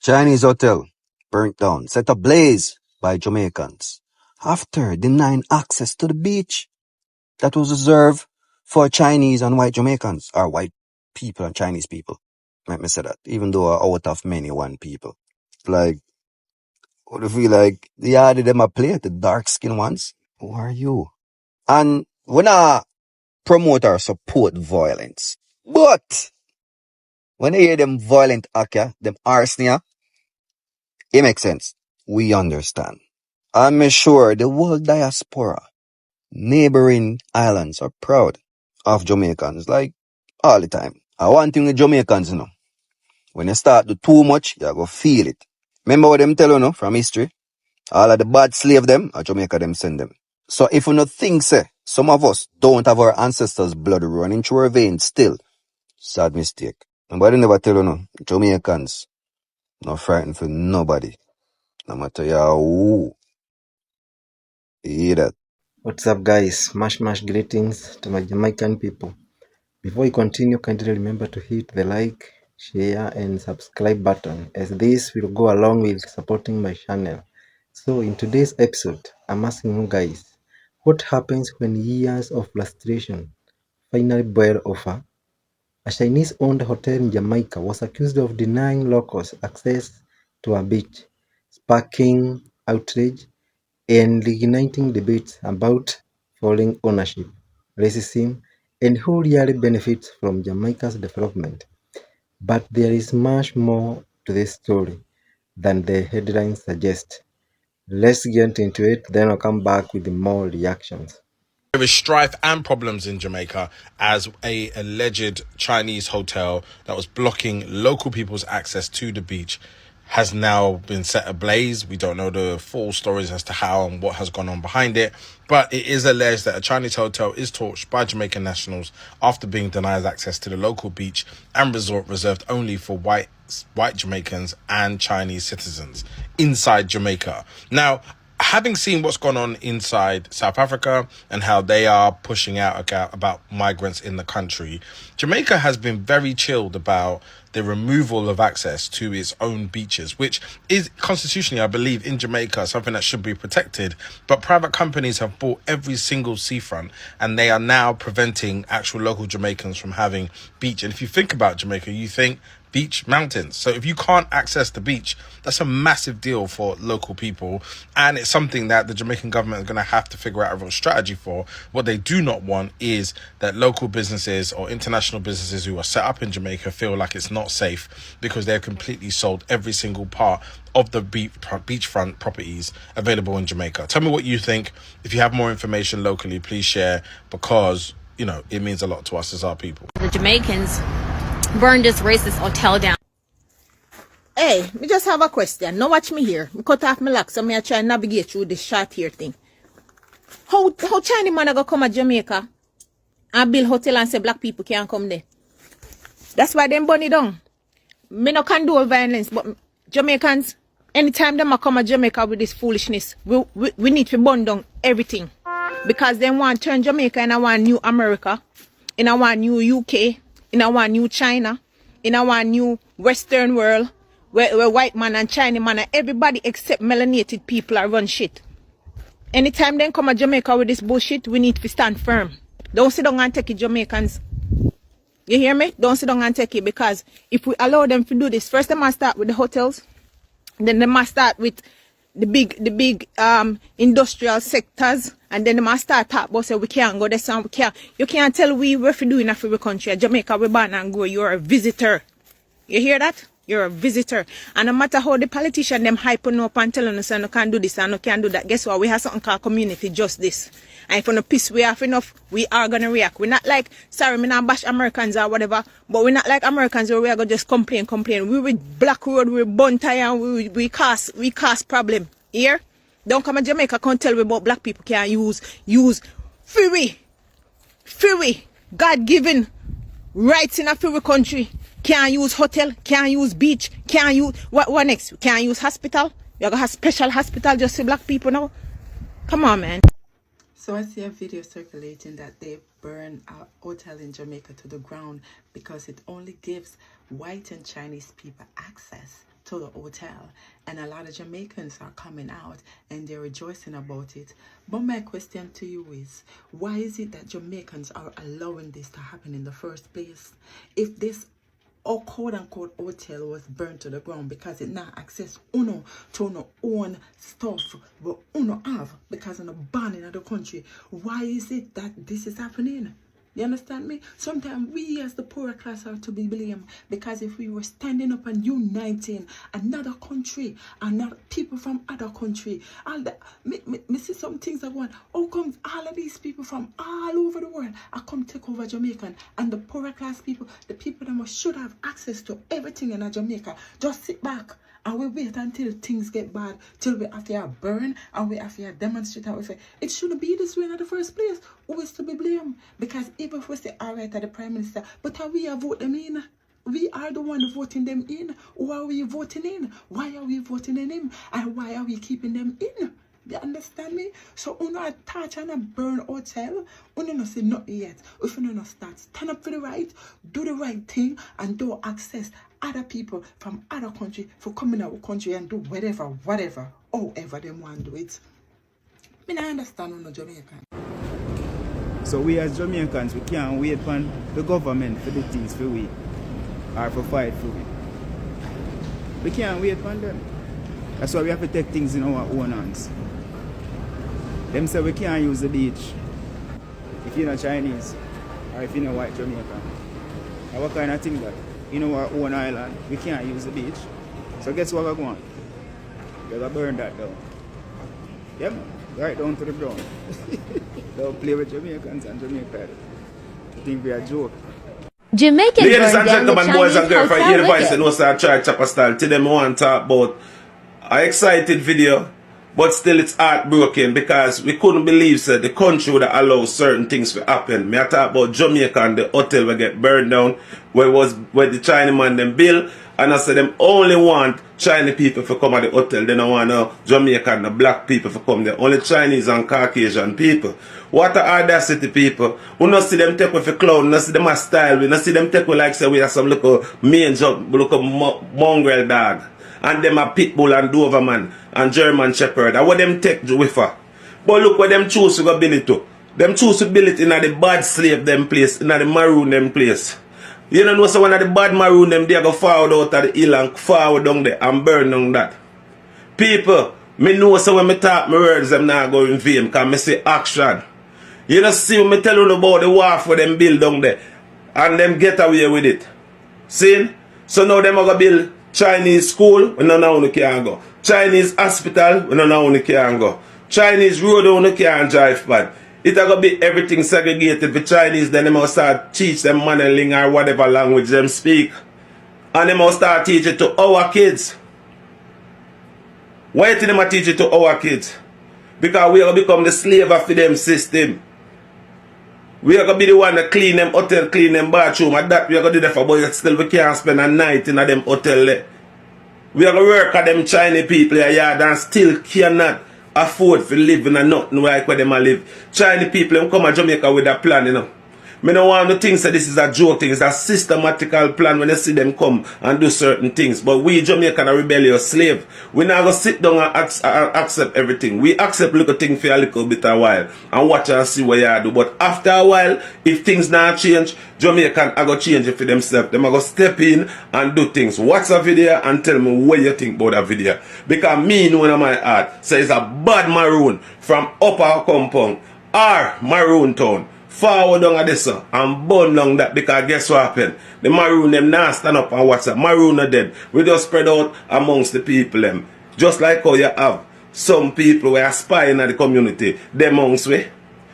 Chinese hotel burnt down, set ablaze by Jamaicans after denying access to the beach that was reserved for Chinese and white Jamaicans, or white people and Chinese people. Let me say that, even though out of many one people. Like, what if we like, yeah, did them a play, the dark skinned ones? Who are you? And we not promote or support violence. But when I hear them violent act, them arsenia, it makes sense. We understand. I'm sure the whole diaspora, neighboring islands are proud of Jamaicans, like all the time. I one thing with Jamaicans, when you start to too much, you go feel it. Remember what them tell you, from history? All of the bad slave them, or Jamaica them send them. So if you not think, say, some of us don't have our ancestors' blood running through our veins still, sad mistake. Nobody never tell you, Jamaicans, not frightened for nobody. No matter who. You hear that? What's up, guys? Mash greetings to my Jamaican people. Before we continue, kindly remember to hit the like, share, and subscribe button, as this will go along with supporting my channel. So, in today's episode, I'm asking you guys, what happens when years of frustration finally boil over? A Chinese-owned hotel in Jamaica was accused of denying locals access to a beach, sparking outrage and reigniting debates about foreign ownership, racism, and who really benefits from Jamaica's development. But there is much more to this story than the headlines suggest. Let's get into it, then I'll come back with more reactions. There is strife and problems in Jamaica as a alleged Chinese hotel that was blocking local people's access to the beach has now been set ablaze. We don't know the full stories as to how and what has gone on behind it, but it is alleged that a Chinese hotel is torched by Jamaican nationals after being denied access to the local beach and resort reserved only for white Jamaicans and Chinese citizens inside Jamaica. Now, having seen what's gone on inside South Africa and how they are pushing out about migrants in the country, Jamaica has been very chilled about the removal of access to its own beaches, which is constitutionally, I believe, in Jamaica, something that should be protected. But private companies have bought every single seafront, and they are now preventing actual local Jamaicans from having beach. And if you think about Jamaica, you think beach, mountains. So if you can't access the beach, that's a massive deal for local people, and it's something that the Jamaican government is going to have to figure out a real strategy for. What they do not want is that local businesses or international businesses who are set up in Jamaica feel like it's not safe because they've completely sold every single part of the beachfront properties available in Jamaica. Tell me what you think. If you have more information locally, please share, because it means a lot to us as our people. The Jamaicans burned this racist hotel down. Hey, me just have a question. Now watch me here. Me cut off my lock, so me I try and navigate through this short here thing. How Chinese man a go come to Jamaica and build hotel and say black people can't come there? That's why them burn it down. Me no condone violence, but Jamaicans, anytime them a come to Jamaica with this foolishness, we need to burn down everything. Because they want to turn Jamaica in a one new America, in a one new UK, in a one new China, in a one new Western world, where white man and Chinese man and everybody except melanated people are run shit. Anytime they come to Jamaica with this bullshit, we need to stand firm. Don't sit down and take it, Jamaicans. You hear me? Don't sit down and take it, because if we allow them to do this, first they must start with the hotels, then they must start with the big industrial sectors, and then they must start talk about say we can't go this and we can't. You can't tell we what we do in a free country. Jamaica, we born and grow. You're a visitor. You hear that? You're a visitor. And no matter how the politician them hyping up and telling us you can't do this and you can't do that, guess what? We have something called community justice. And if you no piss we off enough, we are gonna react. We're not like, sorry, me not bash Americans or whatever, but we're not like Americans where we are gonna just complain. We with Black Road, we bun tire, and we cause problem. Here? Don't come to Jamaica, can't tell me about black people can't use free God-given rights in a free country. Can't use hotel, can't use beach, can't use what next? Can't use hospital. You're gonna have special hospital just for black people now. Come on, man. So I see a video circulating that they burn a hotel in Jamaica to the ground because it only gives white and Chinese people access to the hotel, and a lot of Jamaicans are coming out and they're rejoicing about it. But my question to you is, why is it that Jamaicans are allowing this to happen in the first place? If this or quote unquote hotel was burnt to the ground because it not access uno to uno own stuff but uno have because of the ban in the country. Why is it that this is happening? You understand me? Sometimes we as the poorer class are to be blamed because if we were standing up and uniting another country and not people from other country, all that, me see some things are going, how come all of these people from all over the world are come take over Jamaican, and the poorer class people, the people that should have access to everything in a Jamaica, just sit back and we wait until things get bad, till we have to burn and we have to demonstrate how we say it shouldn't be this way in the first place. Who is to be blamed? Because even if we say alright at the Prime Minister, but how we vote them in? We are the one voting them in. Who are we voting in? Why are we voting in him? And why are we keeping them in? You understand me? So uno attach and a burn hotel, uno no say nothing yet. If uno no start stand up for the right, do the right thing, and do access other people from other country for coming our country and do whatever, however they want to do it. I mean, I understand uno Jamaican. So we as Jamaicans, we can't wait for the government for the things for we or for fight for we. We can't wait for them. That's why we have to take things in our own hands. Them say we can't use the beach if you're not Chinese or if you're not white Jamaican. And what kind of thing that? In our own island, we can't use the beach. So guess what we're going? We're going to burn that down. Yep, right down to the ground. Don't play with Jamaicans and Jamaica. I think we are a joke. Jamaican Ladies burned and down the gentlemen, boys and Chinese girls, from hotel here the voice wicked. and no start try chopper style. Today I want to talk about an excited video, but still it's heartbroken because we couldn't believe that the country would allow certain things to happen. Me I talk about Jamaica and the hotel will get burned down where the Chinese man them build, and I said them only want Chinese people to come at the hotel. They don't want no Jamaica and the black people to come there. Only Chinese and Caucasian people. What a audacity, people. We don't see them take with a clown, we don't see them a style, we don't see them take with like say we are some little little mongrel dog. And them a pit bull and Doberman and German Shepherd. And what them take with her. But look what them choose to go build it to. Them choose to build it in the bad slave them place, in the maroon them place. You know so one of the bad maroon them they go forward out of the hill and forward down there and burn down that. People, me know so when me talk my words them not go in vain because me say action. You know see when me tell you about the wharf for them build down there and them get away with it. See? So now them are going to build Chinese school, we don't know who can go. Chinese hospital, we don't know who can go. Chinese road, who can't drive bad. It's going to be everything segregated for Chinese, then they must start teach them Mandarin or whatever language them speak. And they must start teach it to our kids. Why do they teach it to our kids? Because we are going to become the slave of them system. We are going to be the one that clean them hotel, clean them bathroom. And that we are going to do that for, but still we can't spend a night in them hotel there. We are going to work at them Chinese people here and still cannot afford to live in a nothing like where them live. Chinese people them come to Jamaica with a plan, you know. Me don't want to think that this is a joke thing. It's a systematical plan when you see them come and do certain things. But we Jamaican are rebellious slave. We not going to sit down and accept everything. We accept little thing for a little bit a while and watch and see what you do. But after a while, if things not change, Jamaican are going to change it for themselves. They are going to step in and do things. Watch a video and tell me what you think about that video. Because me know in my heart, say it's a bad maroon from upper compound or maroon town. Forward down at this and burn down that because guess what happened? The maroon them now stand up and watch that. Maroon are dead. We just spread out amongst the people them. Just like how you have some people who are spying at the community. Them amongst we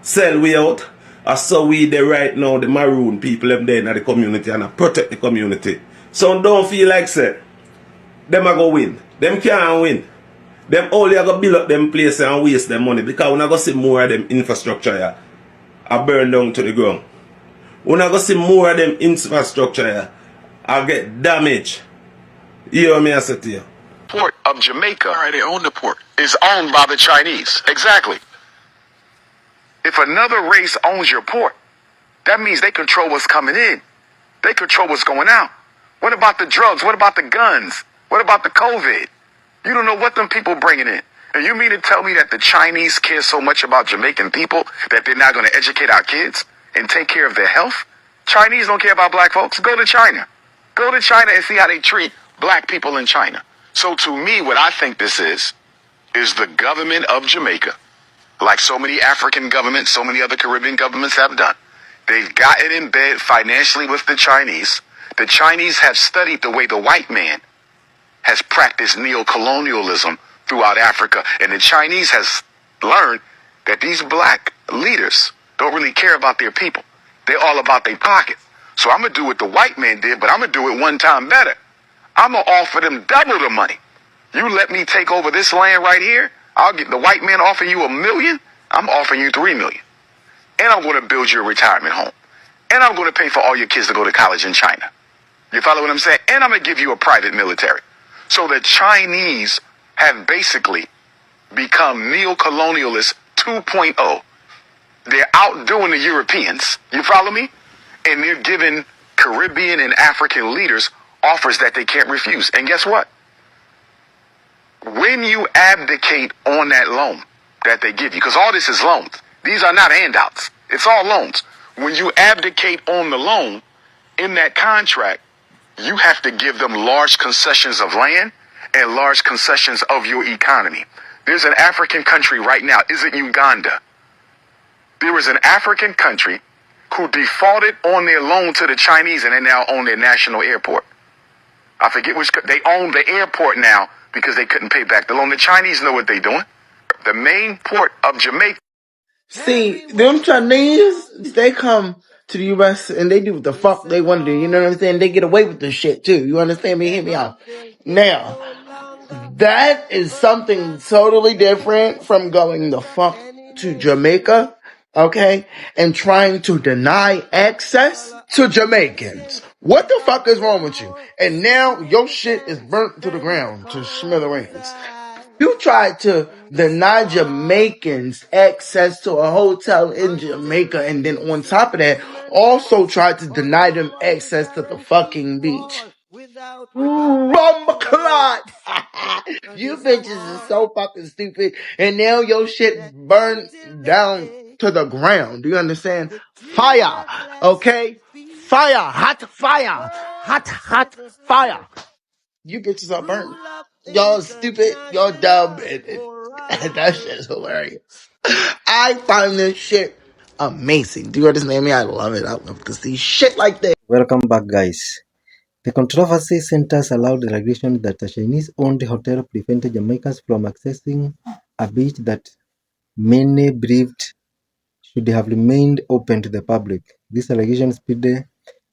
sell we out. And so we there right now, the maroon people them there in the community and protect the community. So don't feel like say them are going to win. Them can't win. Them only are going to build up them places and waste them money because we're not going to see more of them infrastructure here. I burn down to the ground. We're not going to see more of them infrastructure here. I get damaged. You hear me I say to you? Port of Jamaica, they own the port, is owned by the Chinese. Exactly. If another race owns your port, that means they control what's coming in. They control what's going out. What about the drugs? What about the guns? What about the COVID? You don't know what them people bringing in. And you mean to tell me that the Chinese care so much about Jamaican people that they're not going to educate our kids and take care of their health? Chinese don't care about black folks. Go to China. Go to China and see how they treat black people in China. So to me, what I think this is the government of Jamaica, like so many African governments, so many other Caribbean governments have done. They've gotten in bed financially with the Chinese. The Chinese have studied the way the white man has practiced neo-colonialism throughout Africa. And the Chinese has learned that these black leaders don't really care about their people. They're all about their pockets. So I'm going to do what the white man did, but I'm going to do it one time better. I'm going to offer them double the money. You let me take over this land right here, I'll get the white man offering you $1 million, I'm offering you $3 million. And I'm going to build you a retirement home. And I'm going to pay for all your kids to go to college in China. You follow what I'm saying? And I'm going to give you a private military. So the Chinese have basically become neo-colonialists 2.0. They're outdoing the Europeans. You follow me? And they're giving Caribbean and African leaders offers that they can't refuse. And guess what? When you abdicate on that loan that they give you, because all this is loans. These are not handouts. It's all loans. When you abdicate on the loan in that contract, you have to give them large concessions of land and large concessions of your economy. There's an African country right now. Is it Uganda? There is an African country who defaulted on their loan to the Chinese and they now own their national airport. I forget which, they own the airport now because they couldn't pay back the loan. The Chinese know what they're doing. The main port of Jamaica. See, them Chinese, they come to the U.S. and they do what the fuck they want to do. You know what I'm saying? They get away with this shit too. You understand me? Hear me out. Now, that is something totally different from going the fuck to Jamaica, okay, and trying to deny access to Jamaicans. What the fuck is wrong with you? And now your shit is burnt to the ground, to smithereens. You tried to deny Jamaicans access to a hotel in Jamaica, and then on top of that, also tried to deny them access to the fucking beach. Rumba You bitches is so fucking stupid, and now your shit burned down to the ground. Do you understand? Fire, okay? Fire, hot fire, hot fire. You bitches are burnt. Y'all stupid, y'all dumb, and that shit is hilarious. I find this shit amazing. Do you understand me? I love it. I love to see shit like this. Welcome back, guys. The controversy centers around the allegation that a Chinese-owned hotel prevented Jamaicans from accessing a beach that many believed should have remained open to the public. These allegations spread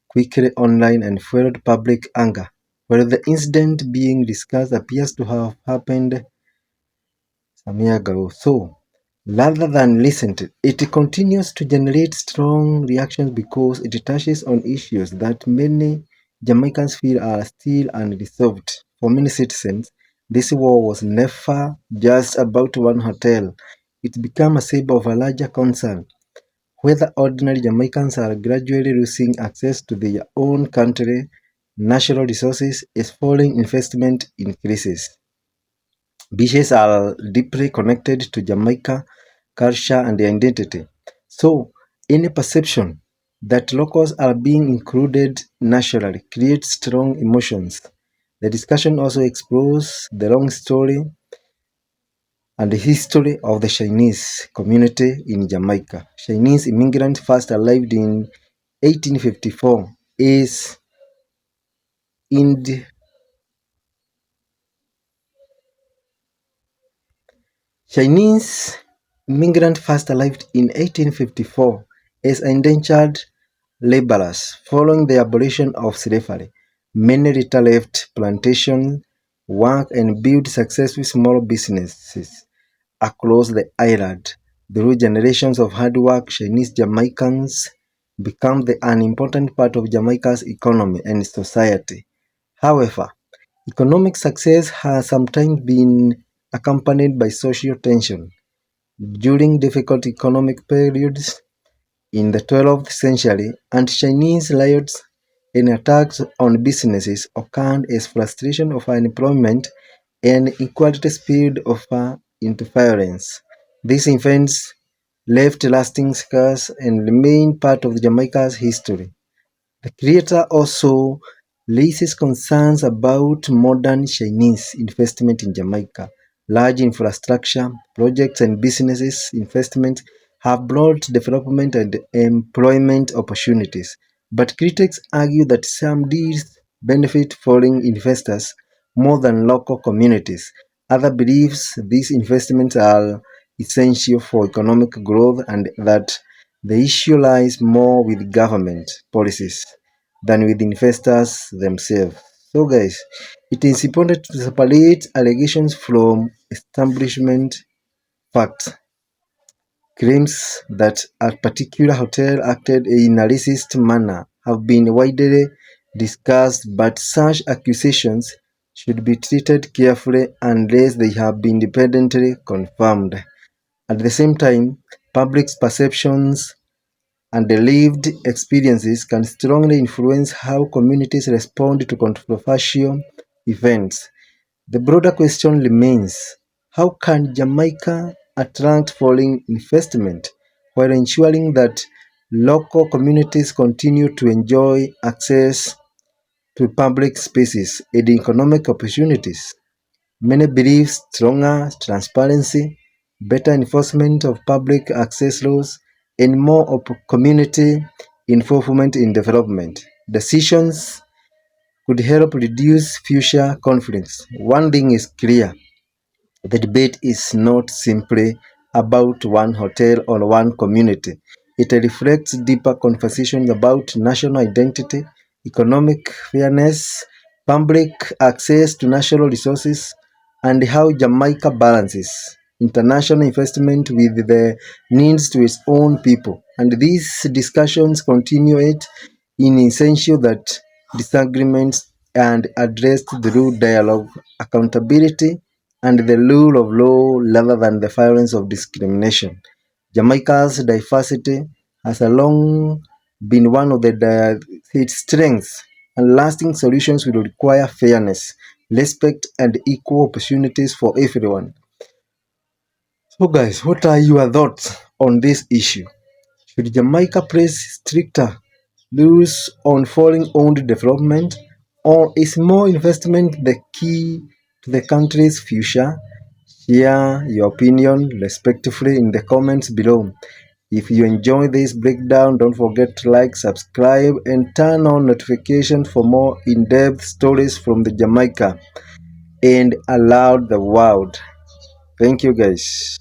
quickly online and fueled public anger, while the incident being discussed appears to have happened some years ago. So, rather than listened, it continues to generate strong reactions because it touches on issues that many Jamaicans feel are still unresolved. For many citizens, this war was never just about one hotel. It became a symbol of a larger concern, whether ordinary Jamaicans are gradually losing access to their own country, natural resources, as foreign investment increases. Beaches are deeply connected to Jamaica culture and identity. So, any perception that locals are being included naturally creates strong emotions. The discussion also explores the long story and the history of the Chinese community in Jamaica. Chinese immigrants first arrived in 1854 as ind- Chinese immigrants first arrived in 1854 as indentured laborers following the abolition of slavery. Many later left plantation work and built successful small businesses across the island. Through generations of hard work, Chinese Jamaicans become an important part of Jamaica's economy and society. However, economic success has sometimes been accompanied by social tension. During difficult economic periods in the 12th century, anti-Chinese riots and attacks on businesses occurred as frustration of unemployment and equality spilled over into violence. These events left lasting scars and remain part of Jamaica's history. The creator also raises concerns about modern Chinese investment in Jamaica. Large infrastructure projects and businesses investments have brought development and employment opportunities, but critics argue that some deals benefit foreign investors more than local communities. Others believe these investments are essential for economic growth and that the issue lies more with government policies than with investors themselves. So, guys, it is important to separate allegations from establishment facts. Claims that a particular hotel acted in a racist manner have been widely discussed, but such accusations should be treated carefully unless they have been independently confirmed. At the same time, public perceptions and the lived experiences can strongly influence how communities respond to controversial events. The broader question remains, how can Jamaica attract foreign investment while ensuring that local communities continue to enjoy access to public spaces and economic opportunities? Many believe stronger transparency, better enforcement of public access laws, and more community involvement in development decisions could help reduce future conflicts. One thing is clear: the debate is not simply about one hotel or one community. It reflects deeper conversations about national identity, economic fairness, public access to natural resources, and how Jamaica balances international investment with the needs to its own people. And these discussions continue it in essential that disagreements and addressed through dialogue, accountability, and the rule of law rather than the violence of discrimination. Jamaica's diversity has long been one of its strengths, and lasting solutions will require fairness, respect, and equal opportunities for everyone. So, guys, what are your thoughts on this issue? Should Jamaica place stricter rules on foreign-owned development, or is more investment the key to the country's future? Share your opinion respectively in the comments below. If you enjoy this breakdown, don't forget to like, subscribe, and turn on notifications for more in-depth stories from the Jamaica and around the world. Thank you, guys.